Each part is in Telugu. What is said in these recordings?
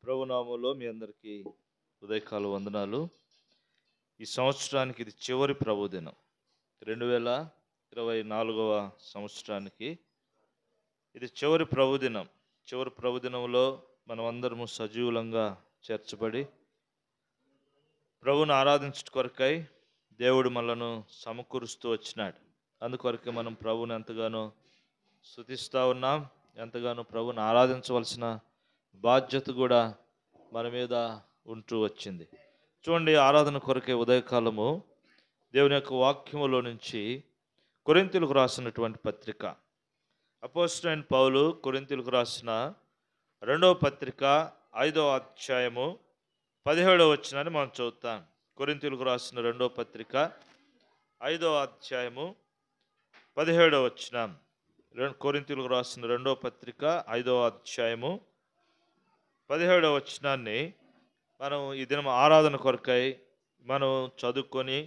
ప్రభునామంలో మీ అందరికీ ఉదయకాల వందనాలు. ఈ సంవత్సరానికి ఇది చివరి ప్రభుదినం. 2024వ సంవత్సరానికి ఇది చివరి ప్రభుదినం. చివరి ప్రభుదినంలో మనం అందరము సజీవులంగా చేర్చబడి ప్రభువును ఆరాధించుట కొరకై దేవుడు మనలను సమకూరుస్తూ వచ్చినాడు. అందుకొరకే మనం ప్రభువుని ఎంతగానో స్తుతిస్తూ ఉన్నాం. ఎంతగానో ప్రభువుని ఆరాధించవలసిన బాధ్యత కూడా మన మీద ఉంటూ వచ్చింది. చూడండి, ఆరాధన కొరకే ఉదయకాలము దేవుని యొక్క వాక్యములో నుంచి కొరింథీయులకు రాసినటువంటి పత్రిక, అపోస్తలుడైన పౌలు కొరింథీయులకు రాసిన 2వ పత్రిక 5వ అధ్యాయము 17వ వచనాన్ని మనం చదువుతాం. కొరింథీయులకు రాసిన 2వ పత్రిక 5వ అధ్యాయము 17వ వచనం. కొరింథీయులకు రాసిన 2వ పత్రిక 5వ అధ్యాయము 17వ వచనాన్ని మనం ఈ దినం ఆరాధన కొరకై మనం చదువుకొని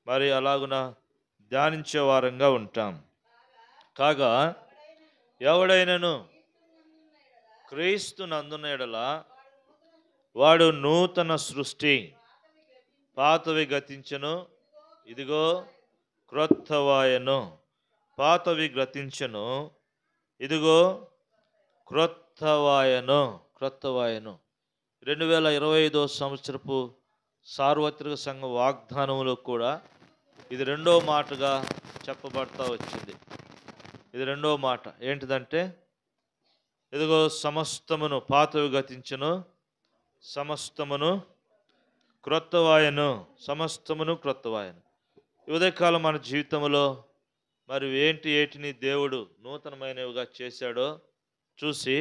మరి అలాగున ధ్యానించే వారంగా ఉంటాం. కాగా ఎవడైనను క్రీస్తు నందున ఎడల వాడు నూతన సృష్టి, పాతవి గతించెను, ఇదిగో క్రొత్తవాయెను. పాతవి గతించెను, ఇదిగో క్రొత్తవాయెను. 2025వ సంవత్సరపు సార్వత్రిక సంఘ వాగ్దానంలో కూడా ఇది రెండో మాటగా చెప్పబడతా వచ్చింది. ఇది రెండో మాట ఏంటిదంటే, ఇదిగో సమస్తమును పాతవి గతించెను, సమస్తమును క్రొత్తవాయెను, సమస్తమును క్రొత్తవాయెను. ఈ ఉదయకాలం మన జీవితంలో మరి ఏటిని దేవుడు నూతనమైనవిగా చేశాడో చూసి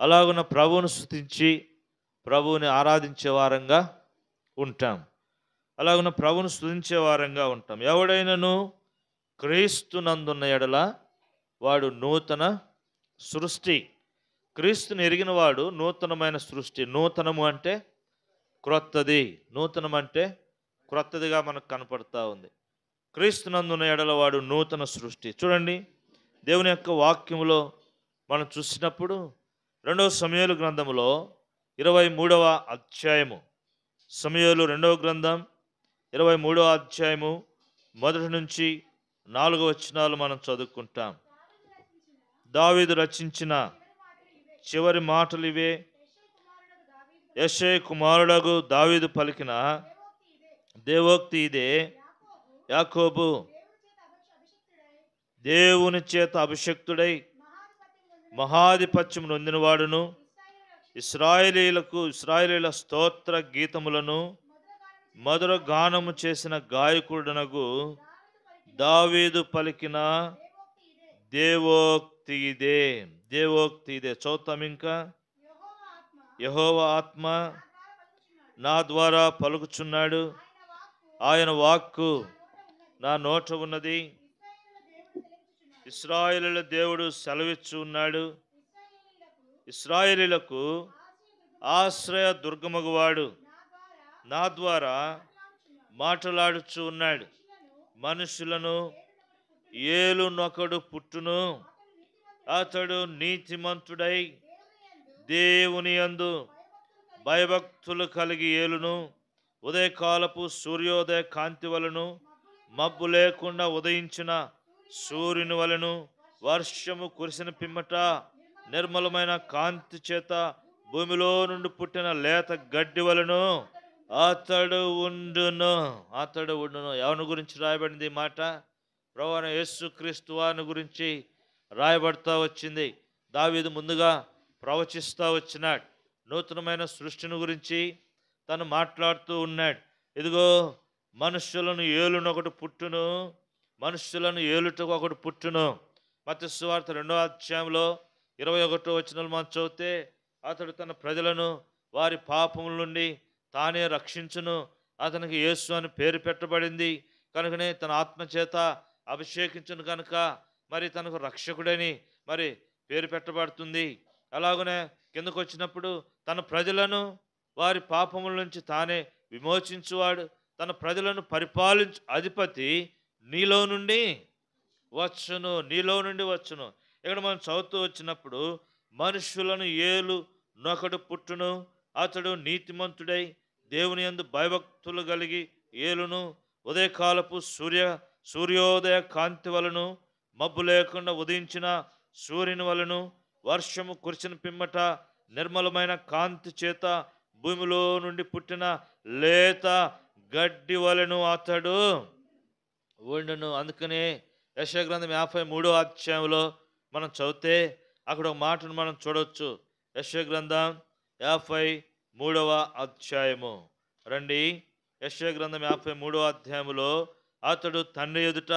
అలాగున ప్రభువును స్తుతించి ప్రభువుని ఆరాధించే వారంగా ఉంటాం. అలాగున ప్రభువును స్తుతించే వారంగా ఉంటాం. ఎవడైనను క్రీస్తు నందున్న ఎడల వాడు నూతన సృష్టి. క్రీస్తుని ఎరిగిన వాడు నూతనమైన సృష్టి. నూతనము అంటే క్రొత్తది, నూతనం అంటే క్రొత్తదిగా మనకు కనపడతా ఉంది. క్రీస్తు నందున్న ఎడల వాడు నూతన సృష్టి. చూడండి, దేవుని యొక్క వాక్యములో మనం చూసినప్పుడు 2వ సమూయేలు గ్రంథములో 23వ అధ్యాయము, సమూయేలు 2వ గ్రంథం 23వ అధ్యాయము 1 నుంచి 4 వచనాలు మనం చదువుకుంటాం. దావీదు రచించిన చివరి మాటలు ఇవే. యెషయా కుమారుడగు దావీదు పలికిన దేవోక్తి ఇదే. యాకోబు దేవుని చేత అభిషక్తుడై మహాధిపత్యము నొందినవాడును, ఇశ్రాయేలీల స్తోత్ర గీతములను మధుర గానము చేసిన గాయకుడనగు దావీదు పలికిన దేవోక్తి ఇదే. దేవోక్తి ఇదే. చదువుతాం ఇంకా. యెహోవా ఆత్మ నా ద్వారా పలుకుచున్నాడు, ఆయన వాక్కు నా నోట ఉన్నది. ఇశ్రాయేలీల దేవుడు సెలవిచ్చు ఉన్నాడు. ఇశ్రాయేలీలకు ఆశ్రయ దుర్గమగువాడు నా ద్వారా మాట్లాడుచు ఉన్నాడు. మనుషులను ఏలునొకడు పుట్టును, అతడు నీతిమంతుడై దేవుని యందు భయభక్తులు కలిగి ఏలును. ఉదయకాలపు సూర్యోదయ కాంతి వలను, మబ్బు లేకుండా ఉదయించిన సూర్యుని వలను, వర్షము కురిసిన పిమ్మట నిర్మలమైన కాంతి చేత భూమిలో నుండి పుట్టిన లేత గడ్డి వలను అతడు ఉండును. అతడు ఉండును. ఎవరి గురించి రాయబడింది ఈ మాట? ప్రభువైన యేసుక్రీస్తు వారిని గురించి రాయబడతా వచ్చింది. దావీదు ముందుగా ప్రవచిస్తూ వచ్చినాడు. నూతనమైన సృష్టిని గురించి తను మాట్లాడుతూ ఉన్నాడు. ఇదిగో మనుష్యులను ఏలునొకటి పుట్టును, మనుష్యులను ఏలుటకు ఒకడు పుట్టును. మత్తయి సువార్త 2వ అధ్యాయంలో 21వ వచనం మనం చదివితే, అతడు తన ప్రజలను వారి పాపముల నుండి తానే రక్షించును. అతనికి యేసు అని పేరు పెట్టబడింది కనుకనే తన ఆత్మచేత అభిషేకించును కనుక మరి తనకు రక్షకుడని మరి పేరు పెట్టబడుతుంది. అలాగనే కిందకు వచ్చినప్పుడు తన ప్రజలను వారి పాపముల నుంచి తానే విమోచించువాడు, తన ప్రజలను పరిపాలించు అధిపతి నీలో నుండి వచ్చును, నీలో నుండి వచ్చును. ఇక్కడ మనం చదువుతూ వచ్చినప్పుడు మనుషులను ఏలు నొకడు పుట్టును, అతడు నీతిమంతుడై దేవుని యందు భయభక్తులు కలిగి ఏలును. ఉదయకాలపు సూర్యోదయ కాంతి వలను, మబ్బు లేకుండా ఉదయించిన సూర్యుని వలను, వర్షము కురిసిన పిమ్మట నిర్మలమైన కాంతి చేత భూమిలో నుండి పుట్టిన లేత గడ్డి వలెను అతడు ఉండును. అందుకనే యెషయా గ్రంథం 53వ అధ్యాయంలో మనం చదివితే అక్కడ ఒక మాటను మనం చూడవచ్చు. యెషయా గ్రంథం 53వ అధ్యాయము రండి. యెషయా గ్రంథం 53వ అధ్యాయములో అతడు తండ్రి ఎదుట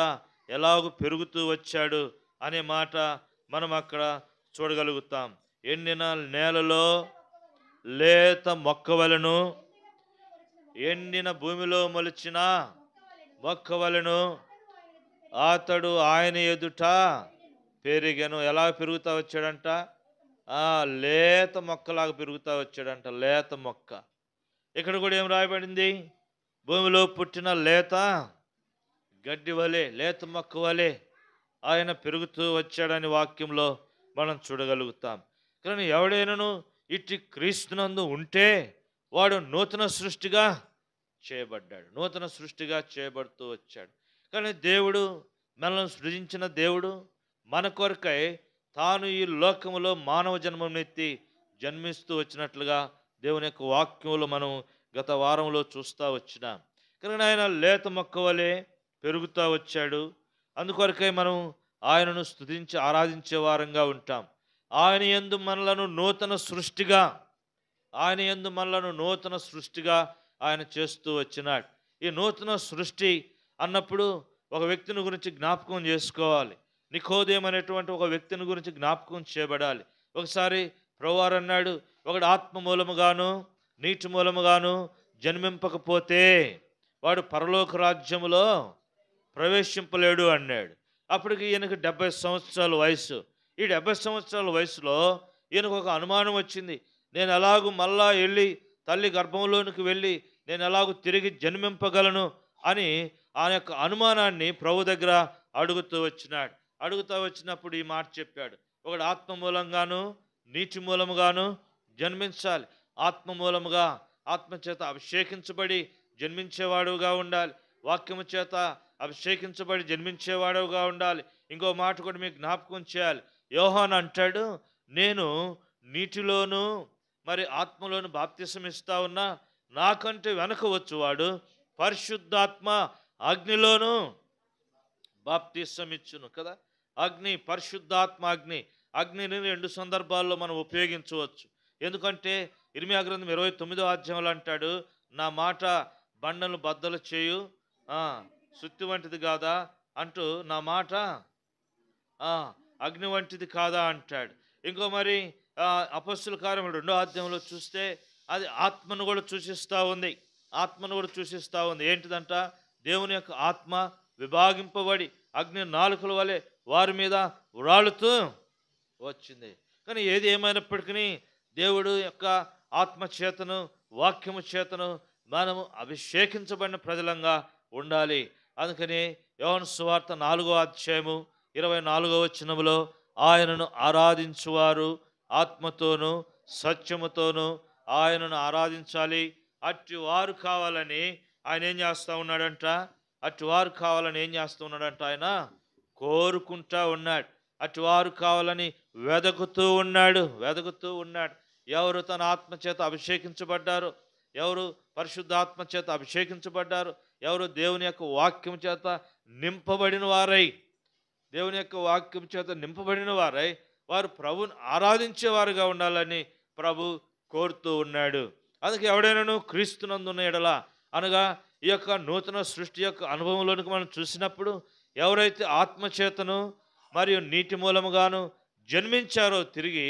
ఎలాగూ పెరుగుతూ వచ్చాడు అనే మాట మనం అక్కడ చూడగలుగుతాం. ఎండిన నేలలో లేత మొక్క వలెను, ఎండిన భూమిలో మొలిచిన మొక్క వలెను అతడు ఆయన ఎదుట పెరిగెను. ఎలా పెరుగుతా వచ్చాడంట? లేత మొక్కలాగా పెరుగుతా వచ్చాడంట. లేత మొక్క. ఇక్కడ కూడా ఏం రాయబడింది? భూమిలో పుట్టిన లేత గడ్డి వలె, లేత మొక్క వలె ఆయన పెరుగుతూ వచ్చాడని వాక్యంలో మనం చూడగలుగుతాం. కానీ ఎవడైనాను ఇట్టి క్రీస్తునందు ఉంటే వాడు నూతన సృష్టిగా చేయబడ్డాడు. నూతన సృష్టిగా చేయబడుతూ వచ్చాడు. కానీ దేవుడు, మనల్ని సృజించిన దేవుడు మన కొరకై తాను ఈ లోకములో మానవ జన్మనెత్తి జన్మిస్తూ వచ్చినట్లుగా దేవుని యొక్క వాక్యంలో మనం గత వారంలో చూస్తూ వచ్చినాం. కానీ ఆయన లేత మొక్క వలె పెరుగుతూ వచ్చాడు. అందుకొరకై మనం ఆయనను స్తుతించి ఆరాధించే వారంగా ఉంటాం. ఆయన యందు మనలను నూతన సృష్టిగా, ఆయన యందు మనలను నూతన సృష్టిగా ఆయన చేస్తూ వచ్చినాడు. ఈ నూతన సృష్టి అన్నప్పుడు ఒక వ్యక్తిని గురించి జ్ఞాపకం చేసుకోవాలి. నికోదేము అనేటువంటి ఒక వ్యక్తిని గురించి జ్ఞాపకం చేయబడాలి. ఒకసారి ప్రభువారు అన్నాడు, ఒకడు ఆత్మ మూలముగాను నీటి మూలముగాను జన్మింపకపోతే వాడు పరలోక రాజ్యములో ప్రవేశింపలేడు అన్నాడు. అప్పటికి ఈయనకు 70 సంవత్సరాల వయసు. ఈ 70 సంవత్సరాల వయసులో ఈయనకు ఒక అనుమానం వచ్చింది. నేను ఎలాగూ మళ్ళా వెళ్ళి తల్లి గర్భంలోనికి వెళ్ళి నేను ఎలాగూ తిరిగి జన్మింపగలను అని ఆ యొక్క అనుమానాన్ని ప్రభు దగ్గర అడుగుతూ వచ్చినాడు. అడుగుతూ వచ్చినప్పుడు ఈ మాట చెప్పాడు, ఒకడు ఆత్మ మూలంగాను నీటి మూలముగాను జన్మించాలి. ఆత్మ మూలముగా, ఆత్మ చేత అభిషేకించబడి జన్మించేవాడుగా ఉండాలి. వాక్యము చేత అభిషేకించబడి జన్మించేవాడుగా ఉండాలి. ఇంకో మాట కూడా మీకు జ్ఞాపకం చేయాలి. యోహాను అంటాడు, నేను నీటిలోను మరి ఆత్మలోను బాప్తిసం ఇస్తా ఉన్నా, నాకంటే వెనక వచ్చువాడు పరిశుద్ధాత్మ అగ్నిలోను బాప్తిసం ఇచ్చును కదా. అగ్ని, పరిశుద్ధాత్మ అగ్ని. అగ్నిని 2 సందర్భాల్లో మనం ఉపయోగించవచ్చు. ఎందుకంటే ఇర్మీయా గ్రంథం 29వ అధ్యాయంలో అంటాడు, నా మాట బండను బద్దలు చేయు సుత్తి వంటిది కాదా అంటూ, నా మాట అగ్ని వంటిది కాదా అంటాడు. ఇంకో మరి అపొస్తలుల కార్యములు 2వ అధ్యాయంలో చూస్తే అది ఆత్మను కూడా సూచిస్తూ ఉంది. ఆత్మను కూడా సూచిస్తూ ఉంది. ఏంటిదంట? దేవుని యొక్క ఆత్మ విభాగింపబడి అగ్ని నాలుకల వలె వారి మీద ఉరాలుతూ వచ్చింది. కానీ ఏది ఏమైనప్పటికీ దేవుడు యొక్క ఆత్మ చేతను, వాక్యము చేతను మనము అభిషేకించబడిన ప్రజలంగా ఉండాలి. అందుకని యోహాను సువార్త 4వ అధ్యాయము 24వ వచనములో ఆయనను ఆరాధించువారు ఆత్మతోనూ సత్యముతోనూ ఆయనను ఆరాధించాలి. అట్టి వారు కావాలని ఆయన ఏం చేస్తూ ఉన్నాడంట? అట్టి వారు కావాలని ఏం చేస్తూ ఉన్నాడంట? ఆయన కోరుకుంటా ఉన్నాడు. అట్టి వారు కావాలని వెదకుతూ ఉన్నాడు. ఎవరు తన ఆత్మ చేత అభిషేకించబడ్డారు, ఎవరు పరిశుద్ధాత్మ చేత అభిషేకించబడ్డారు, ఎవరు దేవుని యొక్క వాక్యం చేత నింపబడిన వారై, దేవుని యొక్క వాక్యం చేత నింపబడిన వారై వారు ప్రభుని ఆరాధించేవారుగా ఉండాలని ప్రభు కోరుతూ ఉన్నాడు. అందుకే ఎవడైనాను క్రీస్తునందున్న ఎడల అనగా ఈ యొక్క నూతన సృష్టి యొక్క అనుభవంలోనికి మనం చూసినప్పుడు ఎవరైతే ఆత్మచేతను మరియు నీటి మూలముగాను జన్మించారో తిరిగి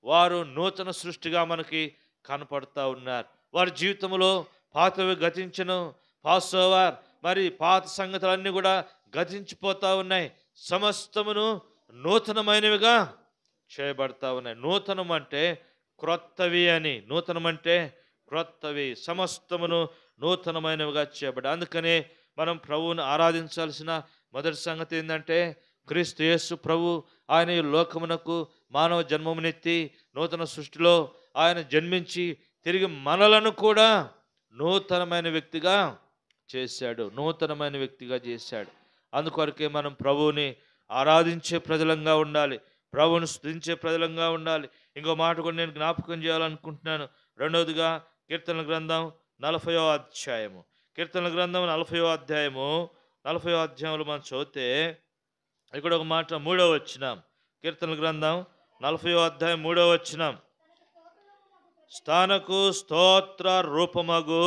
వారు నూతన సృష్టిగా మనకి కనపడుతూ ఉన్నారు. వారి జీవితంలో పాతవి గతించను. పాసోవర్ మరి పాత సంగతులన్నీ కూడా గతించిపోతూ ఉన్నాయి. సమస్తమును నూతనమైనవిగా చేయబడతా ఉన్నాయి. నూతనం అంటే క్రొత్తవి అని. నూతనం అంటే క్రొత్తవి, సమస్తమును నూతనమైనవిగా చేయబడి. అందుకనే మనం ప్రభువుని ఆరాధించాల్సిన మొదటి సంగతి ఏంటంటే, క్రీస్తు యేసు ప్రభు ఆయన ఈ లోకమునకు మానవ జన్మమునెత్తి నూతన సృష్టిలో ఆయన జన్మించి తిరిగి మనలను కూడా నూతనమైన వ్యక్తిగా చేశాడు, నూతనమైన వ్యక్తిగా చేశాడు. అందుకొరకే మనం ప్రభువుని ఆరాధించే ప్రజలంగా ఉండాలి, ప్రభువుని స్తుతించే ప్రజలంగా ఉండాలి. ఇంకో మాట కూడా నేను జ్ఞాపకం చేయాలనుకుంటున్నాను. రెండవదిగా కీర్తనల గ్రంథం 40వ అధ్యాయము, కీర్తనల గ్రంథం 40వ అధ్యాయము, 40వ అధ్యాయంలో మనం చదివితే ఇక్కడ ఒక మాట 3వ వచనం, కీర్తనల గ్రంథం 40వ అధ్యాయం 3వ వచనం, స్థానకు స్తోత్ర రూపమగు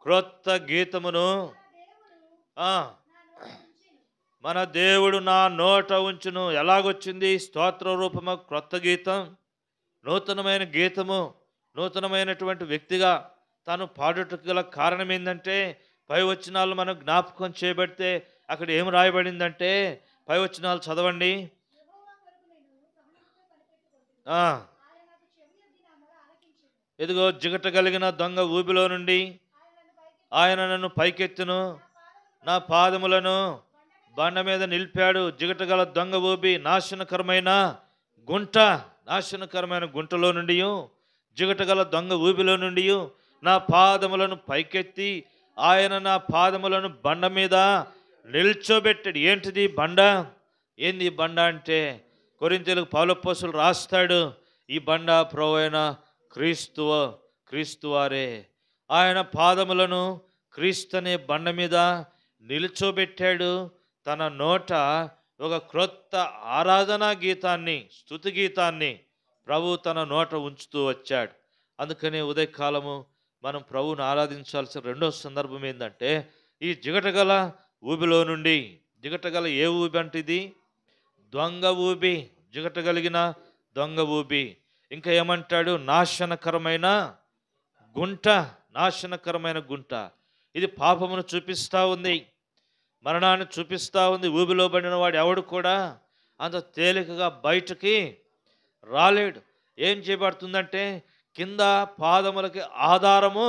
క్రొత్త గీతమును మన దేవుడు నా నోట ఉంచును. ఎలాగొచ్చింది? స్తోత్ర రూపము, క్రొత్త గీతం, నూతనమైన గీతము, నూతనమైనటువంటి వ్యక్తిగా తాను పాడుటకు గల కారణం ఏంటంటే, పై వచనాలు మనం జ్ఞాపకం చేయబడితే అక్కడ ఏం రాయబడిందంటే, పై వచనాలు చదవండి. ఎదుగో జిగట కలిగిన దొంగ ఊబిలో నుండి ఆయన నన్ను పైకెత్తును, నా పాదములను బండ మీద నిలిపాడు. జిగట గల దొంగ ఊబి, నాశనకరమైన గుంట, నాశనకరమైన గుంటలో నుండి, జిగట గల దొంగ ఊబిలో నుండి నా పాదములను పైకెత్తి ఆయన నా పాదములను బండ మీద నిల్చోబెట్టాడు. ఏంటిది బండ? ఏంది బండ అంటే, కొరింథీయులకు పౌలు అపోస్తలుడు రాస్తాడు, ఈ బండ ప్రభువైన క్రీస్తువారే. ఆయన పాదములను క్రీస్తు అనే బండ మీద నిల్చోబెట్టాడు. తన నోట ఒక క్రొత్త ఆరాధనా గీతాన్ని, స్తుతి గీతాన్ని ప్రభు తన నోట ఉంచుతూ వచ్చాడు. అందుకనే ఉదయకాలము మనం ప్రభువును ఆరాధించాల్సిన రెండో సందర్భం ఏంటంటే, ఈ జిగటగల ఊబిలో నుండి, జిగటగల ఏ ఊబి అంటే ఇది దొంగ ఊబి, జిగటగలిగిన దొంగ ఊబి. ఇంకా ఏమంటాడు? నాశనకరమైన గుంట, నాశనకరమైన గుంట. ఇది పాపమును చూపిస్తూ ఉంది, మరణాన్ని చూపిస్తూ ఉంది. ఊబిలో పడిన వాడు ఎవడు కూడా అంత తేలికగా బయటకి రాలేడు. ఏం చేయబడుతుందంటే, కింద పాదములకి ఆధారము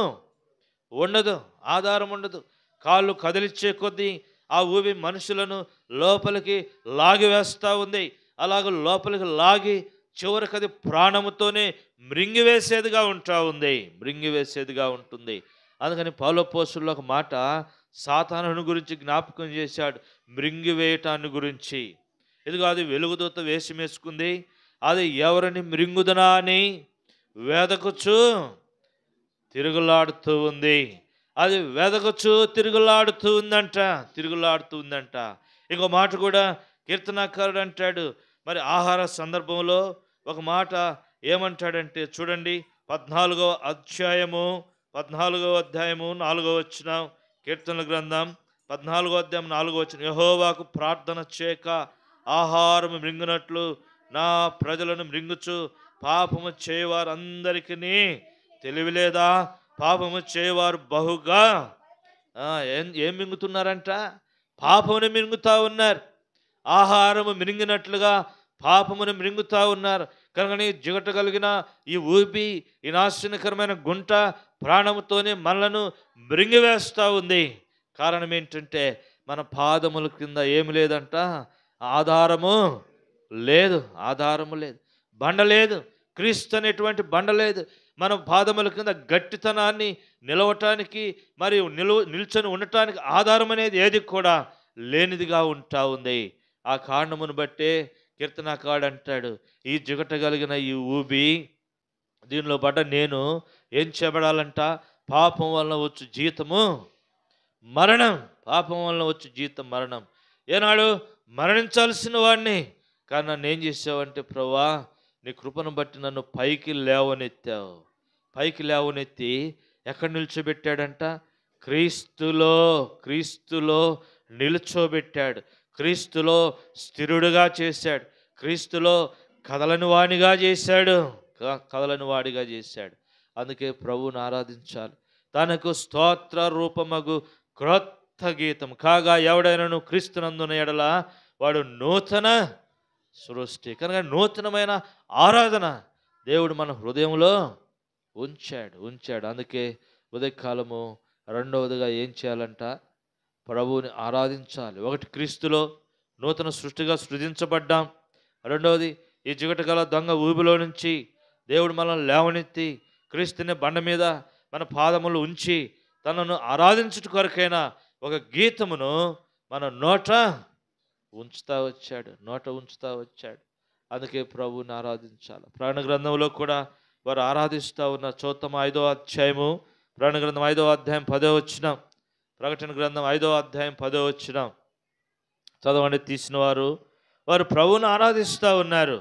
ఉండదు, ఆధారం ఉండదు. కాళ్ళు కదిలిచ్చే కొద్దీ ఆ ఊబి మనుషులను లోపలికి లాగివేస్తూ ఉంది. అలాగ లోపలికి లాగి చివరికి అది ప్రాణముతోనే మృంగివేసేదిగా మృంగివేసేదిగా ఉంటుంది. అందుకని పౌలు అపోస్తలుడు ఒక మాట సాతానుని గురించి జ్ఞాపకం చేశాడు, మృంగివేయటాన్ని గురించి. ఇదిగో అది వెలుగుదూత వేషం వేసుకుంది, అది ఎవరిని మృంగుదనా అని వెదకుచు తిరుగులాడుతూ ఉంది. అది వెదకుచు తిరుగులాడుతూ ఉందంట. ఇంకో మాట కూడా కీర్తనాకారుడు అంటాడు. మరి ఆహార సందర్భంలో ఒక మాట ఏమంటాడంటే చూడండి, 14వ అధ్యాయము 4వ వచనం, కీర్తనల గ్రంథం 14వ అధ్యాయం 4వ వచనం, యెహోవాకు ప్రార్థన చేయక ఆహారము మృంగునట్లు నా ప్రజలను మృంగుచు పాపము చేయవారు అందరికీ తెలివిలేదా? పాపము చేయవారు బహుగా ఏం మింగుతున్నారంట? పాపముని మింగుతా ఉన్నారు. ఆహారము మింగినట్లుగా పాపమును మృంగుతా ఉన్నారు. కనుక జిగట కలిగిన ఈ ఊపి, ఈ నాశనకరమైన గుంట ప్రాణముతోనే మనలను మృంగివేస్తూ ఉంది. కారణం ఏంటంటే, మన పాదముల కింద ఏమి లేదంట? ఆధారము లేదు, బండ లేదు, క్రీస్తు అనేటువంటి బండ లేదు. మన పాదముల కింద గట్టితనాన్ని నిలవటానికి మరియు నిల్చొని ఉండటానికి ఆధారం అనేది ఏది కూడా లేనిదిగా ఉంటా ఉంది. ఆ కారణమును బట్టే కీర్తనాకారుడు అంటాడు, ఈ జిగట కలిగిన ఈ ఊబి, దీనిలో పడ్డ నేను ఏం చేయబడాలంట? పాపం వలన వచ్చు జీతము మరణం. పాపం వలన వచ్చు జీతం మరణం. ఏనాడు మరణించాల్సిన వాడిని, కానీ నన్ను ఏం చేసావంటే, ప్రభువా నీ కృపను బట్టి నన్ను పైకి లేవనెత్తావు. పైకి లేవనెత్తి ఎక్కడ నిల్చోబెట్టాడంట? క్రీస్తులో నిల్చోబెట్టాడు. క్రీస్తులో స్థిరుడుగా చేశాడు. క్రీస్తులో కదలని వాడిగా చేశాడు. అందుకే ప్రభువుని ఆరాధించాలి. తనకు స్తోత్ర రూపమగు క్రొత్త గీతం కాగా ఎవడైనాను క్రీస్తునందున ఎడల వాడు నూతన సృష్టి. కనుక నూతనమైన ఆరాధన దేవుడు మన హృదయంలో ఉంచాడు. అందుకే ఉదయకాలము రెండవదిగా ఏం చేయాలంట? ప్రభువుని ఆరాధించాలి. ఒకటి, క్రీస్తులో నూతన సృష్టిగా సృజించబడ్డాం. రెండవది, ఈ జిగట గల దొంగ ఊబిలో నుంచి దేవుడు మనల్ని లేవనెత్తి క్రీస్తుని బండ మీద మన పాదములు ఉంచి తనను ఆరాధించుట కొరకైనా ఒక గీతమును మన నోట ఉంచుతా వచ్చాడు. అందుకే ప్రభువుని ఆరాధించాలి. ప్రకటన గ్రంథంలో కూడా వారు ఆరాధిస్తూ ఉన్న చూద్దాం 5వ అధ్యాయము, ప్రకటన గ్రంథం 5వ అధ్యాయం 10వ వచనం, ప్రకటన గ్రంథం 5వ అధ్యాయం 10వ వచనం చదవండి. తీసిన వారు ప్రభువుని ఆరాధిస్తూ ఉన్నారు.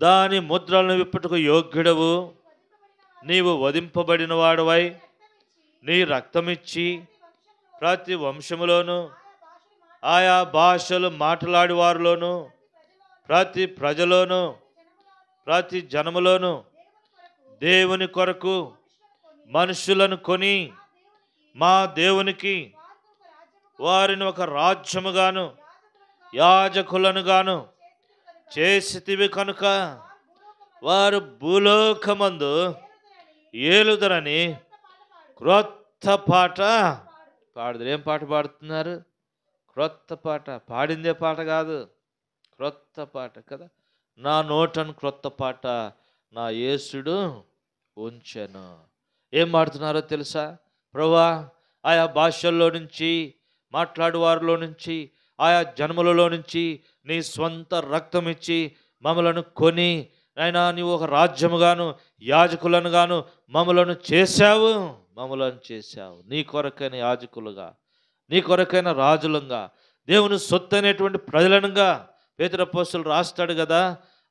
దాని ముద్రలను విప్పుటకు యోగ్యుడవు, నీవు వధింపబడిన వాడవై నీ రక్తమిచ్చి ప్రతి వంశములోను ఆయా భాషలు మాట్లాడి వారిలోను ప్రతి ప్రజలోను ప్రతి జనములోను దేవుని కొరకు మనుషులను కొని మా దేవునికి వారిని ఒక రాజ్యముగాను యాజకులను గాను చేసితివి కనుక వారు భూలోకమందు ఏలుదరని క్రొత్త పాట పాడుదురు. ఏం పాట పాడుతున్నారు? క్రొత్త పాట. పాడిందే పాట కాదు, క్రొత్త పాట కదా. నా నోటను క్రొత్త పాట నా యేసుడు ఉంచెను. ఏం పాడుతున్నారో తెలుసా? ప్రభువా, ఆయా భాషల్లో నుంచి మాట్లాడు వారిలో నుంచి ఆయా జన్మలలో నుంచి నీ స్వంత రక్తం ఇచ్చి మమ్మలను కొని అయినా నీవు ఒక రాజ్యముగాను యాజకులను గాను మమ్మలను చేశావు. నీ కొరకైన యాజకులుగా, నీ కొరకైన రాజులంగా, దేవుని సొత్తు అనేటువంటి ప్రజలనుగా పేతురు అపోస్తలుడు రాస్తాడు కదా.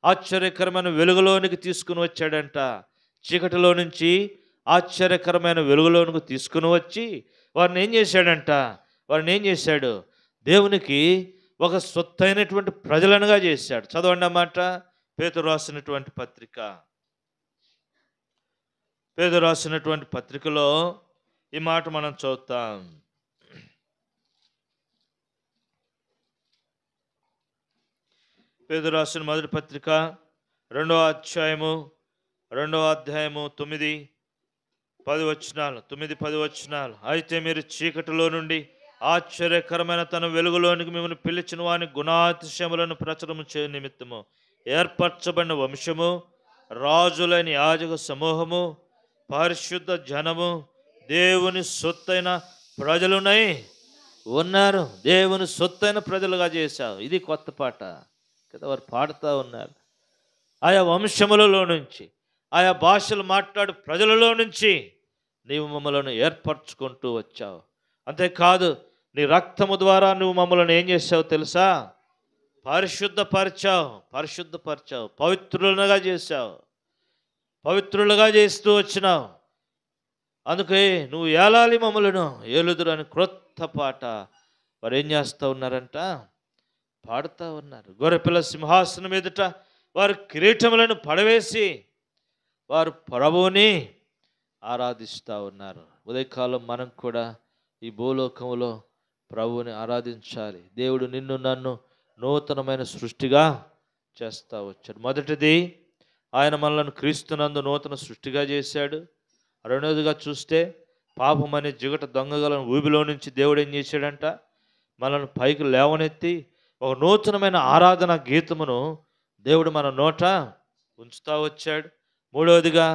ఆశ్చర్యకరమైన వెలుగులోనికి తీసుకుని వచ్చాడంట. చీకటిలో నుంచి ఆశ్చర్యకరమైన వెలుగులోనికి తీసుకుని వచ్చి వారిని ఏం చేశాడు? దేవునికి ఒక సొత్తైనటువంటి ప్రజలనుగా చేశాడు. చదవండి అన్నమాట. పేతురు రాసినటువంటి పత్రికలో ఈ మాట మనం చూద్దాం. పేతురు రాసిన మొదటి పత్రిక 2వ అధ్యాయము 9-10 వచనాలు. అయితే మీరు చీకటిలో నుండి ఆశ్చర్యకరమైన తన వెలుగులోనికి మిమ్మల్ని పిలిచిన వాని గుణాతిశయములను ప్రచురము చేయు నిమిత్తము ఏర్పరచబడిన వంశము, రాజులైన యాజక సమూహము, పరిశుద్ధ జనము, దేవుని సొత్తైన ప్రజలునై ఉన్నారు. దేవుని సొత్తైన ప్రజలుగా చేశావు. ఇది కొత్త పాట కదా. వారు పాడుతూ ఉన్నారు. ఆయా వంశములలో నుంచి, ఆయా భాషలు మాట్లాడు ప్రజలలో నుంచి నీవు మమ్మలను ఏర్పరచుకుంటూ వచ్చావు. అంతేకాదు, నీ రక్తము ద్వారా నువ్వు మమ్మల్ని ఏం చేసావు తెలుసా? పరిశుద్ధపరిచావు, పవిత్రులుగా చేస్తూ వచ్చినావు. అందుకే నువ్వు ఏలాలి మమ్మలను ఏలుదురు అని క్రొత్త పాట వారు ఏం చేస్తూ ఉన్నారంట? పాడుతూ ఉన్నారు. గొర్రెపిల్ల సింహాసనం ఎదుట వారు కిరీటములను పడవేసి వారు ప్రభువుని ఆరాధిస్తూ ఉన్నారు. ఉదయకాలం మనం కూడా ఈ భూలోకంలో ప్రభువుని ఆరాధించాలి. దేవుడు నిన్ను నన్ను నూతనమైన సృష్టిగా చేస్తూ వచ్చాడు. మొదటిది, ఆయన మనల్ని క్రీస్తునందు నూతన సృష్టిగా చేశాడు. రెండవదిగా చూస్తే, పాపం అనే జిగట దొంగగలను ఊబిలో నుంచి దేవుడు ఏం చేశాడంట? మనల్ని పైకి లేవనెత్తి ఒక నూతనమైన ఆరాధన గీతమును దేవుడు మన నోట ఉంచుతూ వచ్చాడు. మూడవదిగా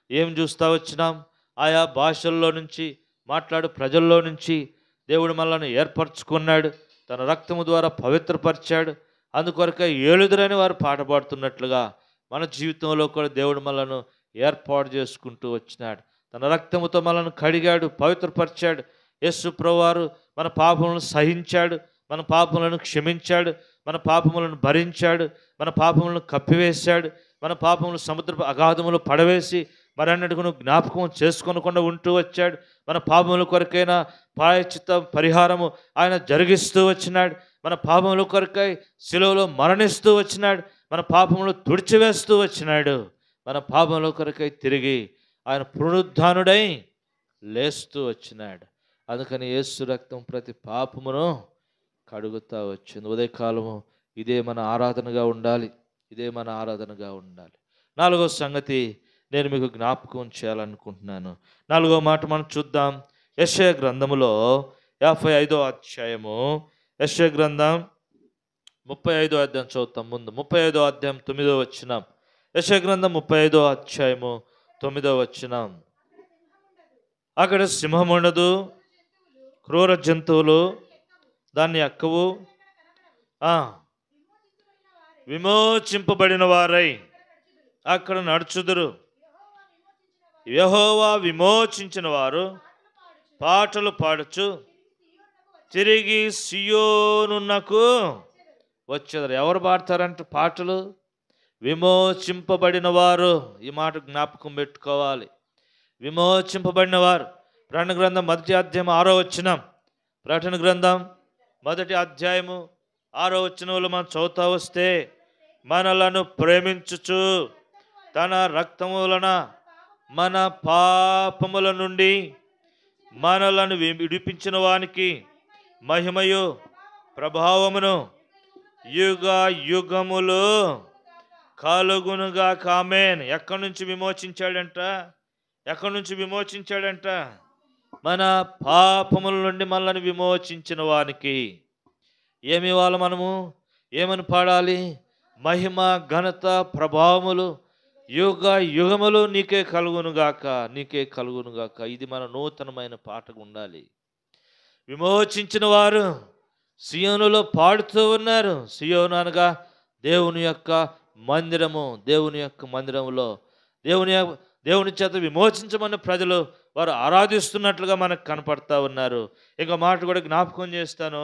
ఏం చూస్తూ వచ్చినాం? ఆయా భాషల్లో నుంచి మాట్లాడు ప్రజల్లో నుంచి దేవుడు మనల్ని ఏర్పరచుకున్నాడు, తన రక్తము ద్వారా పవిత్రపరిచాడు. అందుకొరకే ఏలుదురని వారు పాట పాడుతున్నట్లుగా మన జీవితంలో కూడా దేవుడు మనలను ఏర్పాటు చేసుకుంటూ వచ్చినాడు. తన రక్తముతో మనల్ని కడిగాడు, పవిత్రపరిచాడు. యేసు ప్రభువారు మన పాపములను సహించాడు, మన పాపములను క్షమించాడు, మన పాపములను భరించాడు, మన పాపములను కప్పివేశాడు, మన పాపములు సముద్రపు అగాధములు పడవేసి మరన్నట్టుకును జ్ఞాపకం చేసుకొనకుండా ఉంటూ వచ్చాడు. మన పాపముల కొరకైనా ప్రాయశ్చిత్త పరిహారము ఆయన జరిగిస్తూ వచ్చినాడు. మన పాపముల కొరకై శిలువలో మరణిస్తూ వచ్చినాడు. మన పాపములు తుడిచివేస్తూ వచ్చినాడు. మన పాపముల కొరకై తిరిగి ఆయన పునరుద్ధానుడై లేస్తూ వచ్చినాడు. అందుకని యేసు రక్తం ప్రతి పాపమును కడుగుతూ వచ్చింది. ఉదయకాలము ఇదే మన ఆరాధనగా ఉండాలి. నాలుగో సంగతి నేను మీకు జ్ఞాపకం చేయాలనుకుంటున్నాను. 4వ మాట మనం చూద్దాం. యెషయా గ్రంథములో 55వ అధ్యాయము, యెషయా గ్రంథం 35వ అధ్యాయం చదువుతాం. ముందు 35వ అధ్యాయం 9వ వచనం. యెషయా గ్రంథం 35వ అధ్యాయము 9వ వచనం. అక్కడ సింహం ఉండదు, క్రూర జంతువులు దాన్ని ఎక్కవు. విమోచింపబడిన వారై అక్కడ నడుచుదురు. యెహోవా విమోచించిన వారు పాటలు పాడుచు తిరిగి సియోనునకు వచ్చేదారు. ఎవరు పాడతారంట పాటలు? విమోచింపబడిన వారు. ఈ మాట జ్ఞాపకం పెట్టుకోవాలి. విమోచింపబడిన వారు. ప్రకటన గ్రంథం 1వ అధ్యాయం 6వ వచనం. ప్రకటన గ్రంథం 1వ అధ్యాయము 6వ వచనంలో మనం చదువుతా వస్తే, మనలను ప్రేమించుచు తన రక్తము వలన మన పాపముల నుండి మనలను విడిపించిన వానికి మహిమయు ప్రభావమును యుగ యుగములు కలుగునుగాక. ఆమేన్. ఎక్కడి నుంచి విమోచించాడంట? ఎక్కడి నుంచి విమోచించాడంట? మన పాపముల నుండి మనల్ని విమోచించిన వానికి. ఏమి ఇవ్వాలి మనము? ఏమని పాడాలి? మహిమ ఘనత ప్రభావములు యుగ యుగములు నీకే కలుగునుగాక, నీకే కలుగునుగాక. ఇది మన నూతనమైన పాటగా ఉండాలి. విమోచించిన వారు సియోనులో పాడుతూ ఉన్నారు. సియోను అనగా దేవుని యొక్క మందిరము. దేవుని యొక్క మందిరములో దేవుని చేత విమోచించమన్న ప్రజలు వారు ఆరాధిస్తున్నట్లుగా మనకు కనపడతా ఉన్నారు. ఇంకో మాట కూడా జ్ఞాపకం చేస్తాను.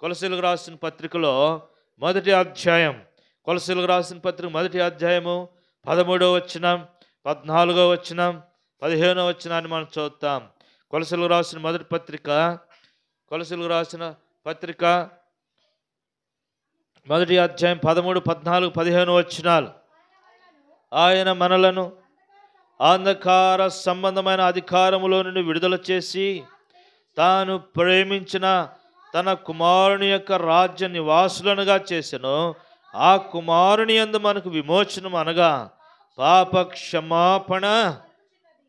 కొలసీలకు రాసిన పత్రికలో 1వ అధ్యాయం, కొలసీలకు రాసిన పత్రిక 1వ అధ్యాయము 13వ వచనం, 14వ వచనం, 15వ వచనాన్ని మనం చూద్దాం. కొలసీలకు రాసిన మొదటి పత్రిక, కొలసీలకు రాసిన పత్రిక 1వ అధ్యాయం 13, 14, 15 వచనాలు. ఆయన మనలను అంధకార సంబంధమైన అధికారములో నుండి విడుదల చేసి తాను ప్రేమించిన తన కుమారుని యొక్క రాజ్య నివాసులనుగా చేసెను. ఆ కుమారుని యందు మనకు విమోచనం అనగా పాప క్షమాపణ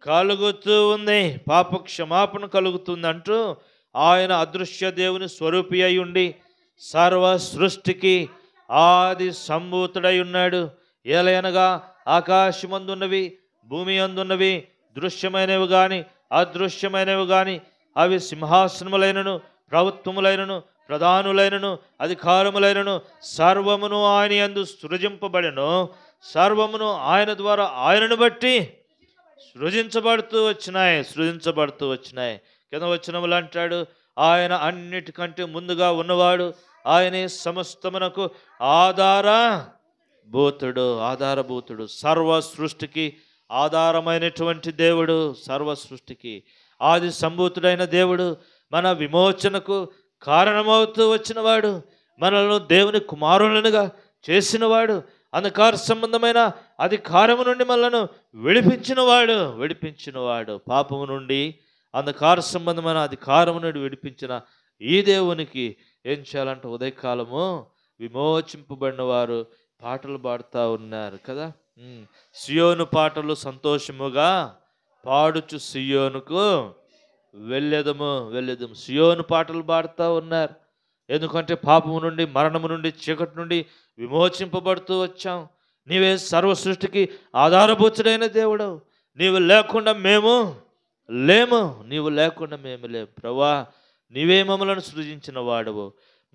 కలుగుతూ ఉంది. పాప క్షమాపణ కలుగుతుందంటూ ఆయన అదృశ్య దేవుని స్వరూపి అయి ఉండి సర్వ సృష్టికి ఆది సంభూతుడై ఉన్నాడు. ఏలయనగా ఆకాశమందున్నవి భూమి అందున్నవి దృశ్యమైనవి కానీ అదృశ్యమైనవి కానీ అవి సింహాసనములైనను ప్రభుత్వములైనను ప్రధానులైనను అధికారములైనను సర్వమును ఆయన యందు సృజింపబడెను. సర్వమును ఆయన ద్వారా ఆయనను బట్టి సృజించబడుతూ వచ్చినాయి. కింద వచనములు అంటాడు, ఆయన అన్నిటికంటే ముందుగా ఉన్నవాడు, ఆయనే సమస్తమునకు ఆధారభూతుడు. సర్వ సృష్టికి ఆధారమైనటువంటి దేవుడు, సర్వ సృష్టికి ఆది సంభూతుడైన దేవుడు, మన విమోచనకు కారణమవుతూ వచ్చినవాడు, మనలను దేవుని కుమారులనుగా చేసినవాడు, అంధకార సంబంధమైన అధికారము నుండి మనలను విడిపించినవాడు. పాపము నుండి అంధకార సంబంధమైన అధికారము నుండి విడిపించిన ఈ దేవునికి ఏం చేయాలంటే ఉదయకాలము విమోచింపబడిన వారు పాటలు పాడుతూ ఉన్నారు కదా. సియోను పాటలు సంతోషముగా పాడుచు సియోనుకు వెళ్ళెదము. సియోను పాటలు పాడుతూ ఉన్నారు. ఎందుకంటే పాపము నుండి మరణము నుండి చీకటి నుండి విమోచింపబడుతూ వచ్చాం. నీవే సర్వ సృష్టికి ఆధారభూతుడైన దేవుడు. నీవు లేకుండా మేము లేము. ప్రభువా, నీవే మమ్మలను సృజించిన వాడవు,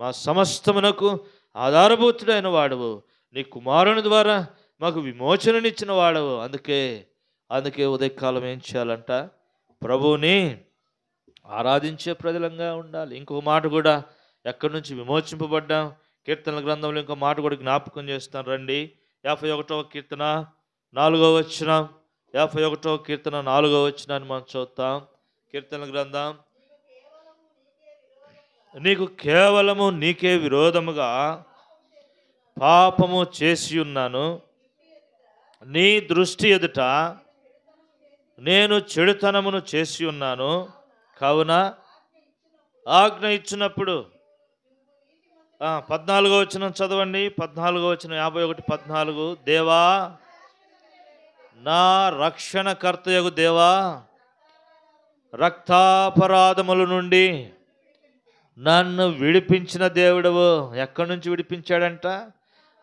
మా సమస్తమునకు ఆధారభూతుడైన వాడవు, నీ కుమారుని ద్వారా మాకు విమోచననిచ్చిన వాడవు. అందుకే ఉదయకాలం ఏం చేయాలంట? ప్రభువుని ఆరాధించే ప్రజలంగా ఉండాలి. ఇంకొక మాట కూడా ఎక్కడి నుంచి విమోచింపబడ్డాం? కీర్తనల గ్రంథంలో ఇంకో మాట కూడా జ్ఞాపకం చేస్తాను రండి. 51వ కీర్తన 4వ వచనం. 51వ కీర్తన 4వ వచనాన్ని మనం చూద్దాం. కీర్తనల గ్రంథం. నీకు కేవలము నీకే విరోధముగా పాపము చేసి ఉన్నాను, నీ దృష్టి ఎదుట నేను చెడుతనమును చేసి ఉన్నాను. కావున ఆజ్ఞ ఇచ్చినప్పుడు 14వ వచనం చదవండి. 14వ వచనం 51:14. దేవా, నా రక్షణకర్తయగు దేవా, రక్తాపరాధముల నుండి నన్ను విడిపించిన దేవుడవు. ఎక్కడి నుంచి విడిపించాడంట?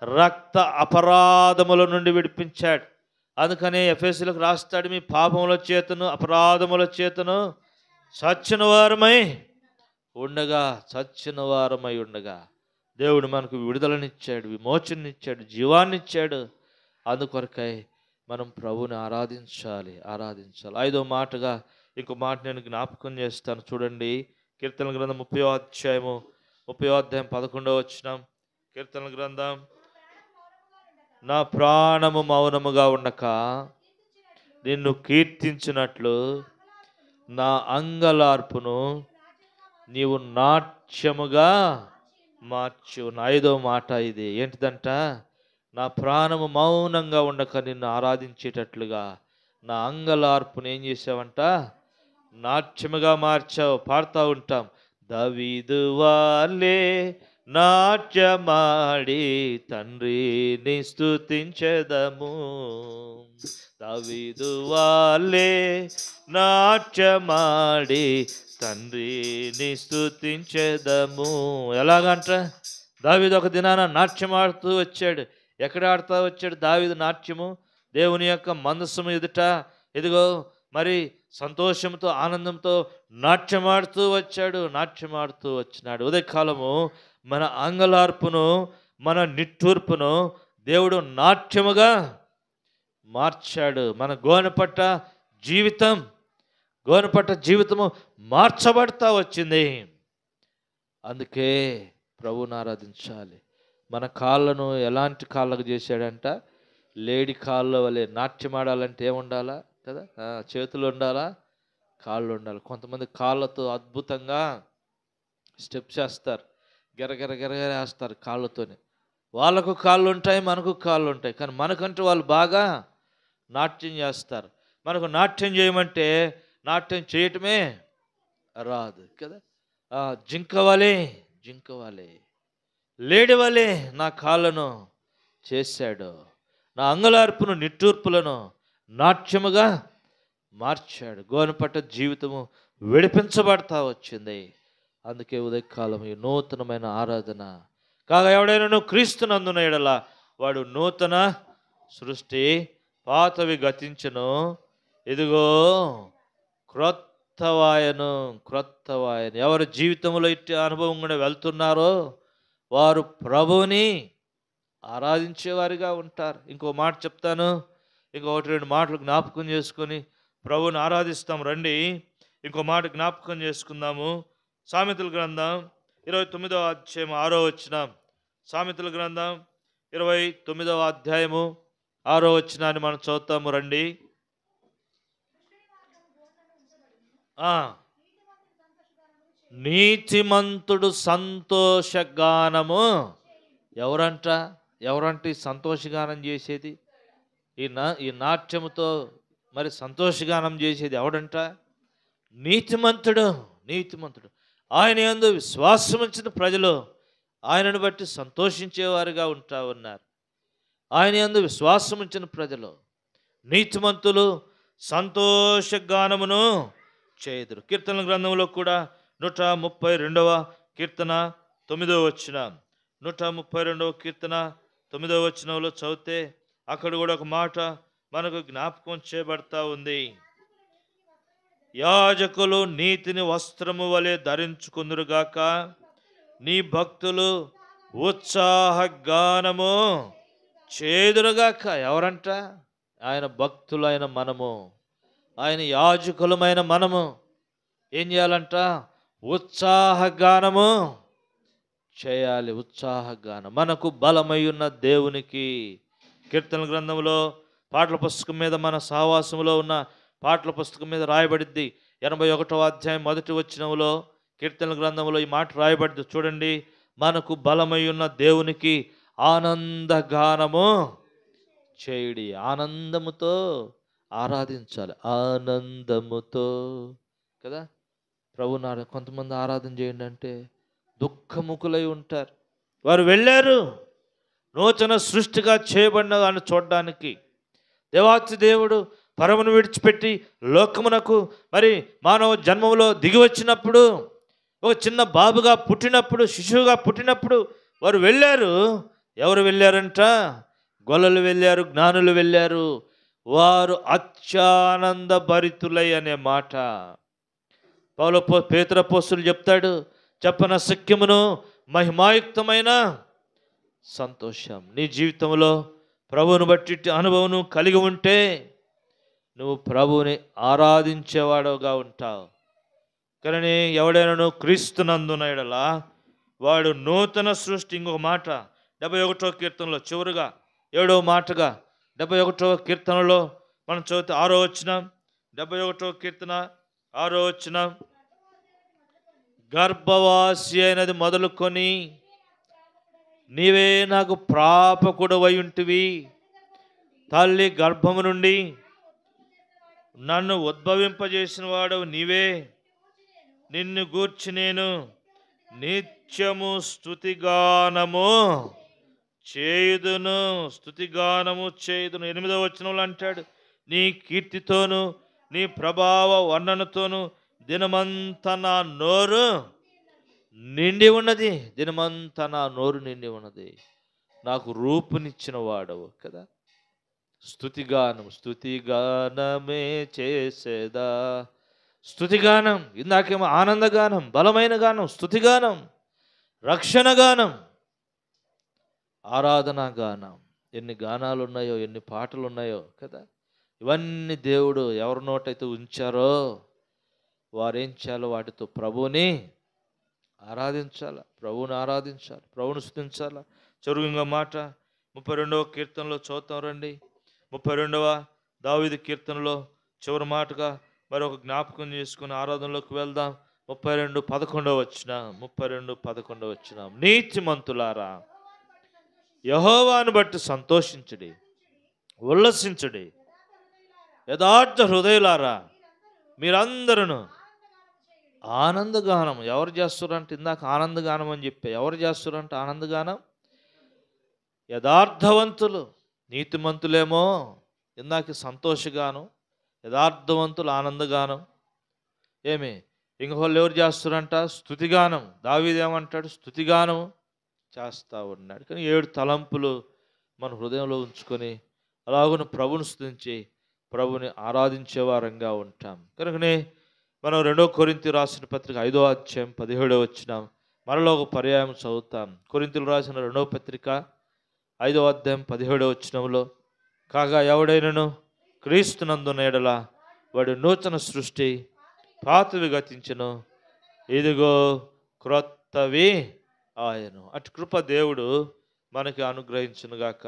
రక్త అపరాధముల నుండి విడిపించాడు. అందుకనే ఎఫెసీయులకు రాస్తాడు, మీ పాపముల చేతను అపరాధముల చేతను చచ్చిన వారమై ఉండగా దేవుడు మనకు విడుదలనిచ్చాడు, విమోచననిచ్చాడు, జీవాన్నిచ్చాడు. అందుకొరకై మనం ప్రభుని ఆరాధించాలి. ఐదో మాటగా ఇంకో మాట నేను జ్ఞాపకం చేస్తాను. చూడండి, కీర్తనల గ్రంథం 30వ అధ్యాయం 11వ వచనం. కీర్తనల గ్రంథం, నా ప్రాణము మౌనముగా ఉండక నిన్ను కీర్తించినట్లు నా అంగలార్పును నీవు నాట్యముగా మార్చు. ఐదో మాట ఇది ఏంటిదంట? నా ప్రాణము మౌనంగా ఉండక నిన్ను ఆరాధించేటట్లుగా నా అంగలార్పును ఏం చేసావంట? నాట్యముగా మార్చావు. పాడుతూ ఉంటాం, దావీదు వాలే నాట్యమాడి తండ్రిని స్తుతించెదము. దావీదు వాలే నాట్యమాడి తండ్రిని స్తుతించెదము. ఎలాగంట? దావీదు ఒక దినాన నాట్యం ఆడుతూ వచ్చాడు. ఎక్కడ ఆడుతూ వచ్చాడు దావీదు నాట్యము? దేవుని యొక్క మందస్సము ఎదుట ఇదిగో మరి సంతోషంతో ఆనందంతో నాట్యమాడుతూ వచ్చినాడు. ఉదయకాలము మన అంగలార్పును మన నిట్టూర్పును దేవుడు నాట్యముగా మార్చాడు. మన గోనెపట్ట జీవితము మార్చబడతా వచ్చింది. అందుకే ప్రభువుని ఆరాధించాలి. మన కాళ్ళను ఎలాంటి కాళ్ళకు చేశాడంట? లేడి కాళ్ళ వలె. నాట్యం ఆడాలంటే ఏముండాలా కదా? చేతులు ఉండాలా, కాళ్ళు ఉండాలి. కొంతమంది కాళ్ళతో అద్భుతంగా స్టెప్స్ వేస్తారు, గెరగెర వేస్తారు కాళ్ళతోనే. వాళ్ళకు కాళ్ళు ఉంటాయి, మనకు కాళ్ళు ఉంటాయి. కానీ మనకంటూ వాళ్ళు బాగా నాట్యం చేస్తారు. మనకు నాట్యం చేయమంటే నాట్యం చేయటమే రాదు కదా. జింకవాలే లేడివలే నా కాళ్ళను చేశాడు, నా అంగలార్పును నిట్టూర్పులను నాట్యముగా మార్చాడు. గోనెపట్ట జీవితము విడిపించబడతా వచ్చింది. అందుకే ఉదయకాలం ఈ నూతనమైన ఆరాధన కాగా ఎవడైనా క్రీస్తునందున ఎడల వాడు నూతన సృష్టి, పాతవి గతించను, ఇదిగో క్రొత్తవాయను. ఎవరి జీవితంలో ఇట్టి అనుభవం కూడా వెళ్తున్నారో వారు ప్రభువుని ఆరాధించేవారిగా ఉంటారు. ఇంకో మాట చెప్తాను, ఇంకొకటి రెండు మాటలు జ్ఞాపకం చేసుకొని ప్రభువుని ఆరాధిస్తాం. రండి, ఇంకో మాట జ్ఞాపకం చేసుకుందాము. సామెతల గ్రంథం 29వ అధ్యాయం 6వ వచనం. సామెతల గ్రంథం 29వ అధ్యాయము 6వ వచనాన్ని మనం చదువుతాము. రండి. నీతిమంతుడు సంతోషగానము. ఎవరంటే సంతోషగానం చేసేది? ఈ నాట్యముతో మరి సంతోషగానం చేసేది ఎవడంట? నీతిమంతుడు. ఆయన యందు విశ్వాసం ఉంచిన ప్రజలు ఆయనను బట్టి సంతోషించేవారుగా ఉన్నారు. ఆయన యందు విశ్వాసం ఉంచిన ప్రజలు నీతిమంతులు సంతోషగానమును చేయుదురు. కీర్తనల గ్రంథంలో కూడా 132వ కీర్తన 9వ వచనం, 132వ కీర్తన 9వ వచనంలో చదివితే అక్కడ కూడా ఒక మాట మనకు జ్ఞాపకం చేయబడతా ఉంది. యాజకులు నీతిని వస్త్రము వలె ధరించుకుందురుగాక, నీ భక్తులు ఉత్సాహగానము చేదురుగాక. ఎవరంట? ఆయన భక్తులైన మనము, ఆయన యాజకులమైన మనము ఏం చేయాలంట? ఉత్సాహగానము చేయాలి. ఉత్సాహగానం మనకు బలమై ఉన్న దేవునికి. కీర్తన గ్రంథంలో పాటల పుస్తకం మీద, మన సహవాసంలో ఉన్న పాటల పుస్తకం మీద రాయబడిద్ది. 81వ అధ్యాయం 1వ వచనంలో కీర్తన గ్రంథంలో ఈ మాట రాయబడింది. చూడండి, మనకు బలమై ఉన్న దేవునికి ఆనందగానము చేయుడి. ఆనందముతో ఆరాధించాలి, ఆనందముతో కదా. ప్రభునారా కొంతమంది ఆరాధన చేయండి అంటే దుఃఖముఖులై ఉంటారు. వారు వెళ్ళారు నూతన సృష్టిగా చేయబడిన దాన్ని చూడడానికి. దేవాతి దేవుడు పరమును విడిచిపెట్టి లోకమునకు మరి మానవ జన్మములో దిగి వచ్చినప్పుడు, ఒక చిన్న బాబుగా పుట్టినప్పుడు, శిశువుగా పుట్టినప్పుడు వారు వెళ్ళారు. ఎవరు వెళ్ళారంట? గొల్లలు వెళ్ళారు, జ్ఞానులు వెళ్ళారు. వారు అత్యానంద భరితులై అనే మాట పేతురపోస్తులు చెప్తాడు. చెప్పన సఖ్యమును మహిమాయుక్తమైన సంతోషం. నీ జీవితంలో ప్రభువును బట్టి అనుభవం కలిగి ఉంటే నువ్వు ప్రభువుని ఆరాధించేవాడుగా ఉంటావు. కానీ ఎవడైనా క్రీస్తునందున ఎడలా వాడు నూతన సృష్టి. ఇంకొక మాట 71వ కీర్తనలో చివరిగా 7వ మాటగా 71వ కీర్తనలో మనం చదివితే 6వ వచనం, 71వ కీర్తన 6వ వచనం, గర్భవాసి అయినది మొదలుకొని నీవే నాకు ప్రాపకుడవై ఉంటివి. తల్లి గర్భము నుండి నన్ను ఉద్భవింపజేసిన వాడవు నీవే. నిన్ను గూర్చి నేను నిత్యము స్తుతిగానము చేయుదును. స్తుతిగానము చేయుదును. 8వ వచనంలో అంటాడు, నీ కీర్తితోను నీ ప్రభావ వర్ణనతోను దినమంతా నా నోరు నిండి ఉన్నది. దినమంతా నా నోరు నిండి ఉన్నది. నాకు రూపునిచ్చిన వాడవు కదా. స్తుతిగానం, స్తుతిగానమే చేసేదా. స్తుతిగానం, ఇందాకేమో ఆనందగానం, బలమైన గానం, స్తుతిగానం, రక్షణ గానం, ఆరాధనా గానం. ఎన్ని గానాలు ఉన్నాయో, ఎన్ని పాటలు ఉన్నాయో కదా. ఇవన్నీ దేవుడు ఎవరి నోటైతే ఉంచారో వారేం చేయాలో వాటితో ప్రభువుని ఆరాధించాలి, ప్రభువుని ఆరాధించాలి, ప్రభువుని స్తుతించాలి. చెరువుగా మాట 32వ కీర్తనలో చూద్దాం రండి. 32వ దావీదు కీర్తనలో చివరి మాటగా మరొక జ్ఞాపకం చేసుకుని ఆరాధనలోకి వెళ్దాం. 32:11 వచ్చిన 32:11 వచ్చిన, నీతిమంతులారా యెహోవాను బట్టి సంతోషించుడి, ఉల్లసించుడి. యథార్థ హృదయులారా మీరందరూ ఆనందగానం. ఎవరు చేస్తారంటే ఇందాక ఆనందగానం అని చెప్పే, ఎవరు చేస్తారంటే ఆనందగానం? యథార్థవంతులు. నీతిమంతులేమో ఇందాక సంతోషగానం, యథార్థవంతులు ఆనందగానం. ఏమి ఇంకోళ్ళు ఎవరు చేస్తారంట? స్తుతిగానం. దావీదేమంటాడు? స్తుతిగానం చేస్తూ ఉన్నాడు. కానీ 7 తలంపులు మన హృదయంలో ఉంచుకొని అలాగున ప్రభుని స్తుతించి ప్రభుని ఆరాధించే వారంగా ఉంటాం. కనుకనే మనం 2 కొరింథీ రాసిన పత్రిక 5వ అధ్యాయం 17వ వచనం మరలో ఒక పర్యాయం చదువుతాం. కొరింథీలు రాసిన 2వ పత్రిక 5వ అధ్యాయం 17వ వచనంలో, కాగా ఎవడైనను క్రీస్తునందున ఎడల వాడు నూతన సృష్టి, పాతవి గతించెను, ఇదిగో క్రొత్తవి ఆయను. అటు కృప దేవుడు మనకి అనుగ్రహించునుగాక.